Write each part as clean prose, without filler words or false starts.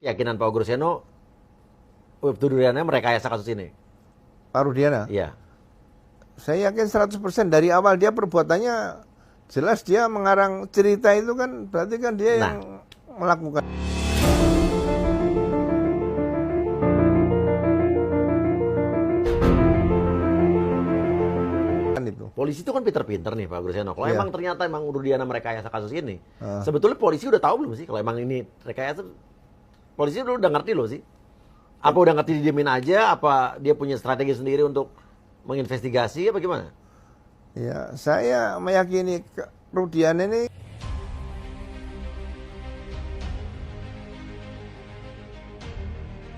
Keyakinan Pak Ogorsiano, Ibtu Rudiana merekayasa kasus ini? Pak Rudiana? Iya. Saya yakin 100% dari awal dia perbuatannya jelas dia mengarang cerita itu kan berarti kan dia yang melakukan. Itu. Polisi itu kan pinter-pinter nih Pak Ogorsiano. Kalau emang ternyata emang Rudiana merekayasa kasus ini, sebetulnya polisi udah tahu belum sih kalau emang ini rekayasa? Polisi udah ngerti loh sih. Apa udah ngerti didiemin aja? Apa dia punya strategi sendiri untuk menginvestigasi? Apa gimana? Ya, saya meyakini Rudiana ini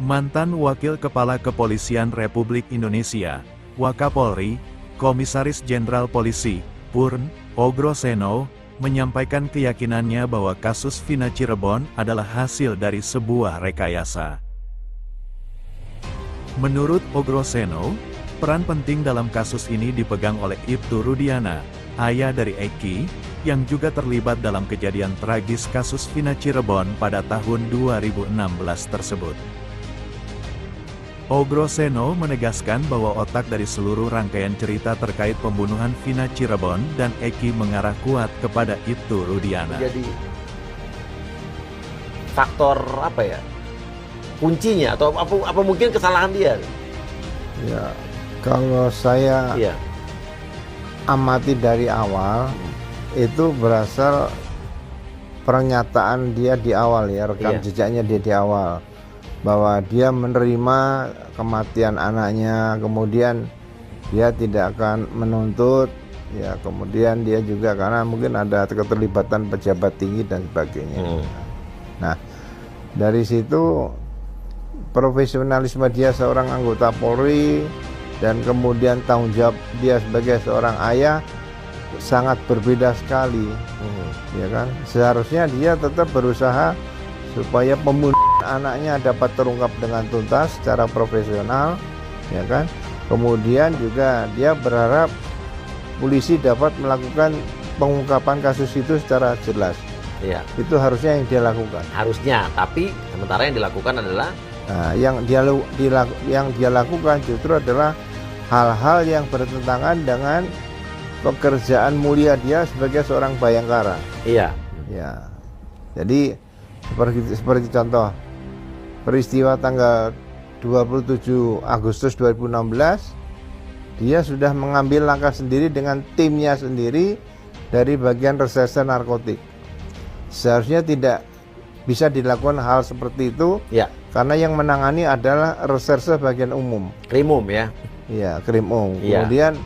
mantan Wakil Kepala Kepolisian Republik Indonesia, Wakapolri, Komisaris Jenderal Polisi, Purn, Ogorsiano, menyampaikan keyakinannya bahwa kasus Vina Cirebon adalah hasil dari sebuah rekayasa. Menurut Ogorsiano, peran penting dalam kasus ini dipegang oleh Ibtu Rudiana, ayah dari Eki, yang juga terlibat dalam kejadian tragis kasus Vina Cirebon pada tahun 2016 tersebut. Ogorsiano menegaskan bahwa otak dari seluruh rangkaian cerita terkait pembunuhan Vina Cirebon dan Eki mengarah kuat kepada Ibtu Rudiana. Jadi faktor apa ya? Kuncinya atau apa mungkin kesalahan dia? ya kalau saya amati dari awal itu berasal pernyataan dia di awal ya, rekam jejaknya dia di awal. Bahwa dia menerima kematian anaknya, kemudian dia tidak akan menuntut, ya kemudian dia juga karena mungkin ada keterlibatan pejabat tinggi dan sebagainya. Nah, dari situ profesionalisme dia seorang anggota Polri dan kemudian tanggung jawab dia sebagai seorang ayah sangat berbeda sekali, ya kan? Seharusnya dia tetap berusaha supaya pembunuhan anaknya dapat terungkap dengan tuntas secara profesional, ya kan? Kemudian juga dia berharap polisi dapat melakukan pengungkapan kasus itu secara jelas. Iya. Itu harusnya yang dia lakukan. Harusnya, tapi sementara yang dilakukan adalah yang dia lakukan justru adalah hal-hal yang bertentangan dengan pekerjaan mulia dia sebagai seorang bayangkara. Iya. Ya. Jadi seperti contoh peristiwa tanggal 27 Agustus 2016, dia sudah mengambil langkah sendiri dengan timnya sendiri dari bagian reserse narkotik. Seharusnya tidak bisa dilakukan hal seperti itu, karena yang menangani adalah reserse bagian umum. Krimum ya? Iya, Krimum. Kemudian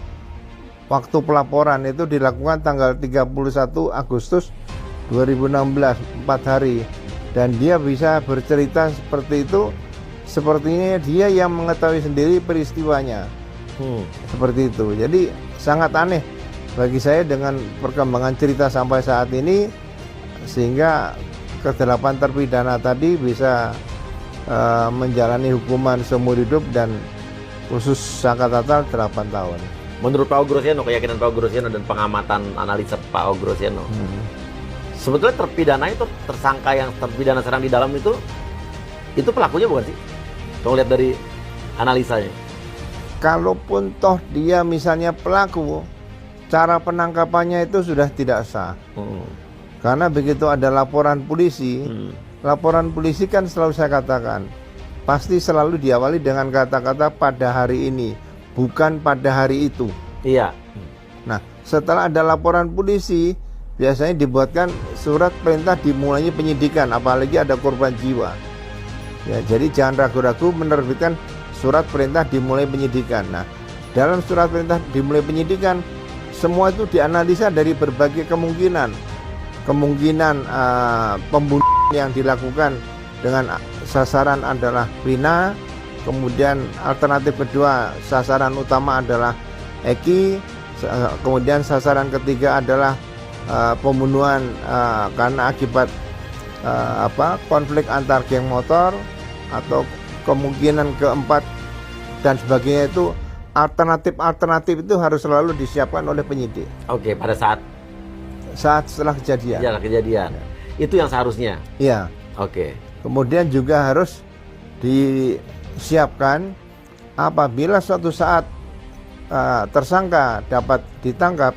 waktu pelaporan itu dilakukan tanggal 31 Agustus 2016, 4 hari. Dan dia bisa bercerita seperti itu, sepertinya dia yang mengetahui sendiri peristiwanya. Seperti itu. Jadi sangat aneh bagi saya dengan perkembangan cerita sampai saat ini, sehingga ke-8 terpidana tadi bisa menjalani hukuman seumur hidup dan khusus sangka total 8 tahun. Menurut Pak Ogorsiano, keyakinan Pak Ogorsiano dan pengamatan analisa Pak Ogorsiano, sebetulnya terpidana itu, tersangka yang terpidana serang di dalam itu pelakunya bukan sih? Kalau lihat dari analisanya. Kalaupun toh dia misalnya pelaku, cara penangkapannya itu sudah tidak sah. Karena begitu ada laporan polisi, laporan polisi kan selalu saya katakan, pasti selalu diawali dengan kata-kata pada hari ini, bukan pada hari itu. Iya. Nah, setelah ada laporan polisi, biasanya dibuatkan surat perintah dimulainya penyidikan, apalagi ada korban jiwa. Ya, jadi jangan ragu-ragu menerbitkan surat perintah dimulai penyidikan. Nah, dalam surat perintah dimulai penyidikan, semua itu dianalisa dari berbagai kemungkinan. Kemungkinan pembunuhan yang dilakukan dengan sasaran adalah Vina, kemudian alternatif kedua sasaran utama adalah Eki, kemudian sasaran ketiga adalah pembunuhan karena akibat konflik antar geng motor, atau kemungkinan keempat dan sebagainya. Itu alternatif itu harus selalu disiapkan oleh penyidik. Oke, pada saat setelah kejadian. Kejadian. Itu yang seharusnya. Iya. Oke. Kemudian juga harus disiapkan apabila suatu saat tersangka dapat ditangkap,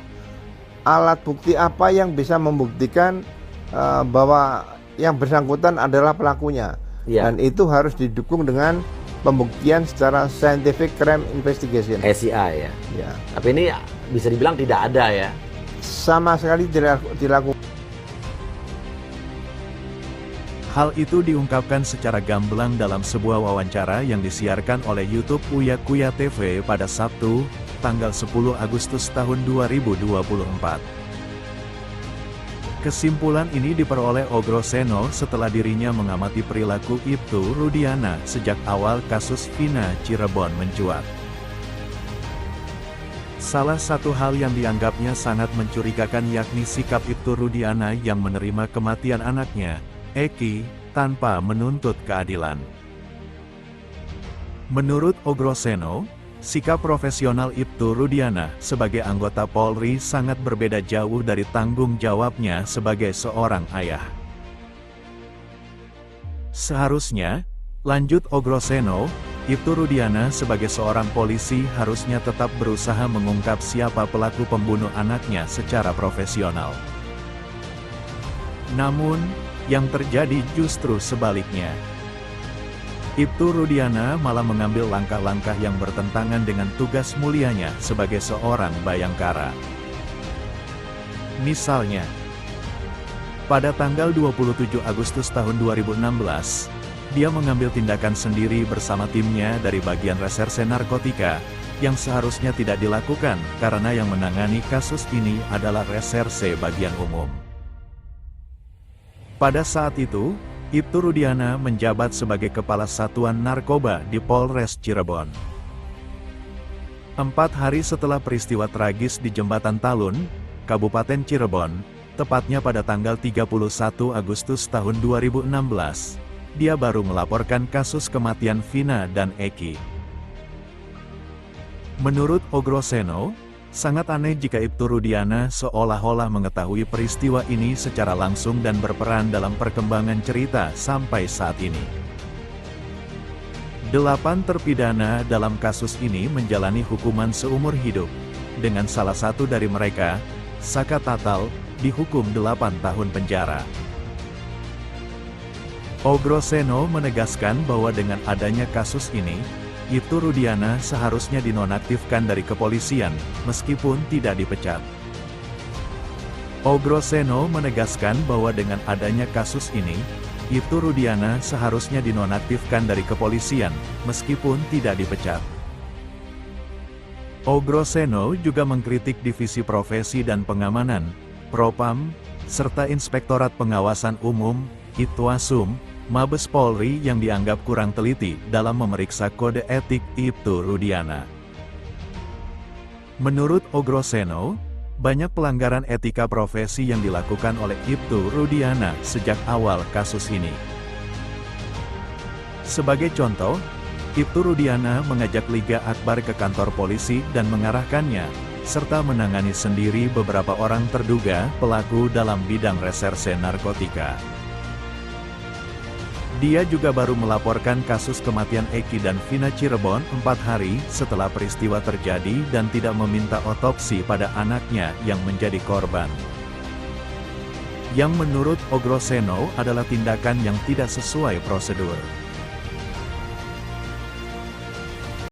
alat bukti apa yang bisa membuktikan bahwa yang bersangkutan adalah pelakunya. Ya. Dan itu harus didukung dengan pembuktian secara scientific crime investigation. SCI ya. Ya. Tapi ini bisa dibilang tidak ada ya. Sama sekali tidak dilakukan. Hal itu diungkapkan secara gamblang dalam sebuah wawancara yang disiarkan oleh YouTube Uya Kuya TV pada Sabtu, tanggal 10 Agustus tahun 2024. Kesimpulan ini diperoleh Ogro Seno setelah dirinya mengamati perilaku Ibtu Rudiana sejak awal kasus Vina Cirebon mencuat. Salah satu hal yang dianggapnya sangat mencurigakan yakni sikap Ibtu Rudiana yang menerima kematian anaknya, Eki, tanpa menuntut keadilan. Menurut Ogro Seno, sikap profesional Ibtu Rudiana sebagai anggota Polri sangat berbeda jauh dari tanggung jawabnya sebagai seorang ayah. Seharusnya, lanjut Ogro Seno, Ibtu Rudiana sebagai seorang polisi harusnya tetap berusaha mengungkap siapa pelaku pembunuh anaknya secara profesional. Namun, yang terjadi justru sebaliknya. Ibtu Rudiana malah mengambil langkah-langkah yang bertentangan dengan tugas mulianya sebagai seorang bayangkara. Misalnya, pada tanggal 27 Agustus tahun 2016, dia mengambil tindakan sendiri bersama timnya dari bagian reserse narkotika, yang seharusnya tidak dilakukan karena yang menangani kasus ini adalah reserse bagian umum. Pada saat itu, Ibtu Rudiana menjabat sebagai Kepala Satuan Narkoba di Polres Cirebon. 4 hari setelah peristiwa tragis di Jembatan Talun, Kabupaten Cirebon, tepatnya pada tanggal 31 Agustus tahun 2016, dia baru melaporkan kasus kematian Vina dan Eki. Menurut Ogro Seno, sangat aneh jika Ibtu Rudiana seolah-olah mengetahui peristiwa ini secara langsung dan berperan dalam perkembangan cerita sampai saat ini. 8 terpidana dalam kasus ini menjalani hukuman seumur hidup, dengan salah satu dari mereka, Saka Tatal, dihukum 8 tahun penjara. Ogro Seno menegaskan bahwa dengan adanya kasus ini, Ibtu Rudiana seharusnya dinonaktifkan dari kepolisian, meskipun tidak dipecat. Ogro Seno menegaskan bahwa dengan adanya kasus ini, Ibtu Rudiana seharusnya dinonaktifkan dari kepolisian, meskipun tidak dipecat. Ogro Seno juga mengkritik Divisi Profesi dan Pengamanan, Propam, serta Inspektorat Pengawasan Umum, Itwasum, Mabes Polri yang dianggap kurang teliti dalam memeriksa kode etik Ibtu Rudiana. Menurut Ogro Seno, banyak pelanggaran etika profesi yang dilakukan oleh Ibtu Rudiana sejak awal kasus ini. Sebagai contoh, Ibtu Rudiana mengajak Liga Akbar ke kantor polisi dan mengarahkannya, serta menangani sendiri beberapa orang terduga pelaku dalam bidang reserse narkotika. Dia juga baru melaporkan kasus kematian Eki dan Vina Cirebon 4 hari setelah peristiwa terjadi dan tidak meminta otopsi pada anaknya yang menjadi korban. Yang menurut Ogro Seno adalah tindakan yang tidak sesuai prosedur.